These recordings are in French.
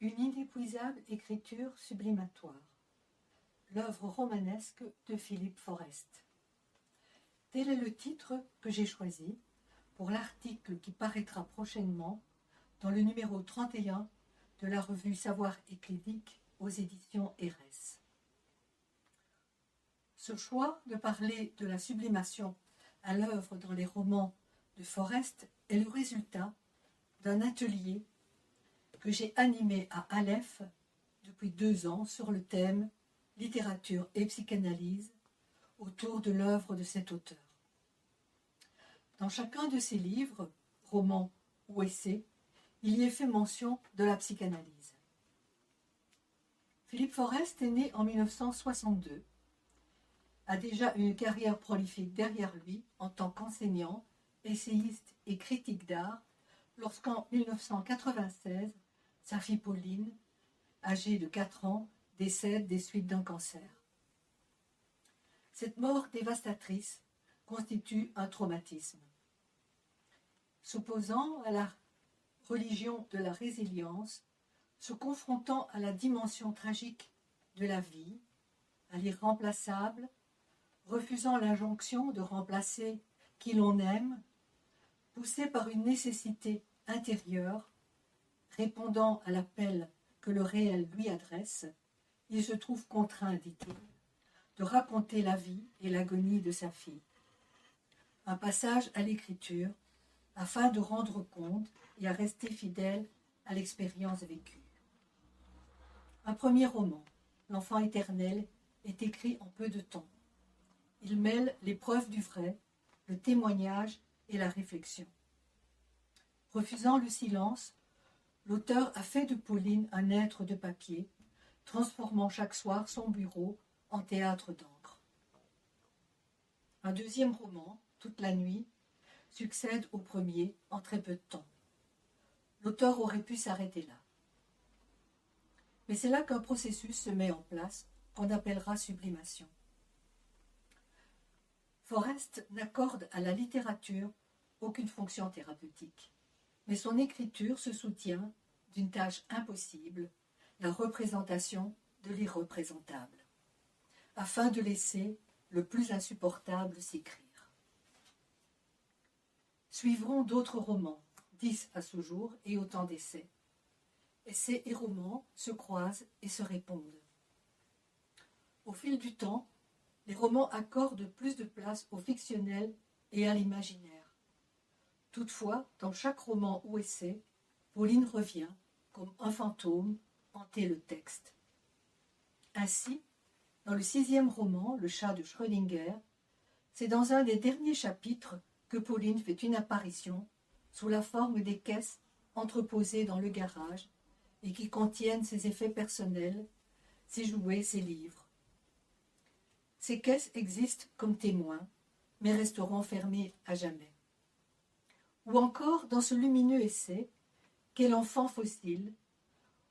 Une inépuisable écriture sublimatoire. L'œuvre romanesque de Philippe Forest. Tel est le titre que j'ai choisi pour l'article qui paraîtra prochainement dans le numéro 31 de la revue Savoir Ecclésique aux éditions Erès. Ce choix de parler de la sublimation à l'œuvre dans les romans de Forest est le résultat d'un atelier que j'ai animé à Aleph depuis 2 ans sur le thème « Littérature et psychanalyse » autour de l'œuvre de cet auteur. Dans chacun de ses livres, romans ou essais, il y est fait mention de la psychanalyse. Philippe Forest est né en 1962, a déjà une carrière prolifique derrière lui en tant qu'enseignant, essayiste et critique d'art, lorsqu'en 1996, sa fille Pauline, âgée de 4 ans, décède des suites d'un cancer. Cette mort dévastatrice constitue un traumatisme. S'opposant à la religion de la résilience, se confrontant à la dimension tragique de la vie, à l'irremplaçable, refusant l'injonction de remplacer qui l'on aime, poussé par une nécessité intérieure, répondant à l'appel que le réel lui adresse, il se trouve contraint, dit-il, de raconter la vie et l'agonie de sa fille. Un passage à l'écriture afin de rendre compte et à rester fidèle à l'expérience vécue. Un premier roman, L'enfant éternel, est écrit en peu de temps. Il mêle l'épreuve du vrai, le témoignage et la réflexion. Refusant le silence, l'auteur a fait de Pauline un être de papier, transformant chaque soir son bureau en théâtre d'encre. Un deuxième roman, Toute la nuit, succède au premier en très peu de temps. L'auteur aurait pu s'arrêter là. Mais c'est là qu'un processus se met en place qu'on appellera sublimation. Forest n'accorde à la littérature aucune fonction thérapeutique, mais son écriture se soutient d'une tâche impossible, la représentation de l'irreprésentable, afin de laisser le plus insupportable s'écrire. Suivront d'autres romans, 10 à ce jour et autant d'essais. Essais et romans se croisent et se répondent. Au fil du temps, les romans accordent plus de place au fictionnel et à l'imaginaire. Toutefois, dans chaque roman ou essai, Pauline revient, comme un fantôme, hanter le texte. Ainsi, dans le 6e roman, Le chat de Schrödinger, c'est dans un des derniers chapitres que Pauline fait une apparition sous la forme des caisses entreposées dans le garage et qui contiennent ses effets personnels, ses jouets, ses livres. Ces caisses existent comme témoins, mais resteront fermées à jamais. Ou encore dans ce lumineux essai, Quel enfant fossile,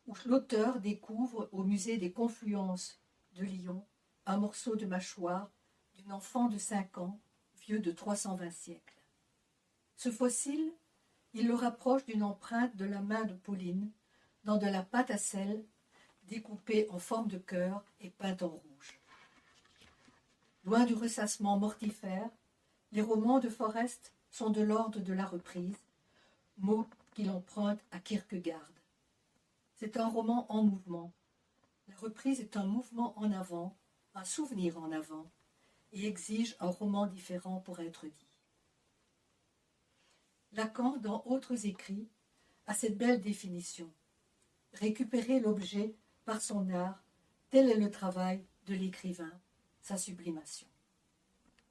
où l'auteur découvre au musée des Confluences de Lyon un morceau de mâchoire d'un enfant de 5 ans, vieux de 320 siècles. Ce fossile, il le rapproche d'une empreinte de la main de Pauline dans de la pâte à sel découpée en forme de cœur et peinte en rouge. Loin du ressassement mortifère, les romans de Forest sont de l'ordre de la reprise, mot qu'il emprunte à Kierkegaard. C'est un roman en mouvement. La reprise est un mouvement en avant, un souvenir en avant, et exige un roman différent pour être dit. Lacan, dans Autres écrits, a cette belle définition. Récupérer l'objet par son art, tel est le travail de l'écrivain, sa sublimation.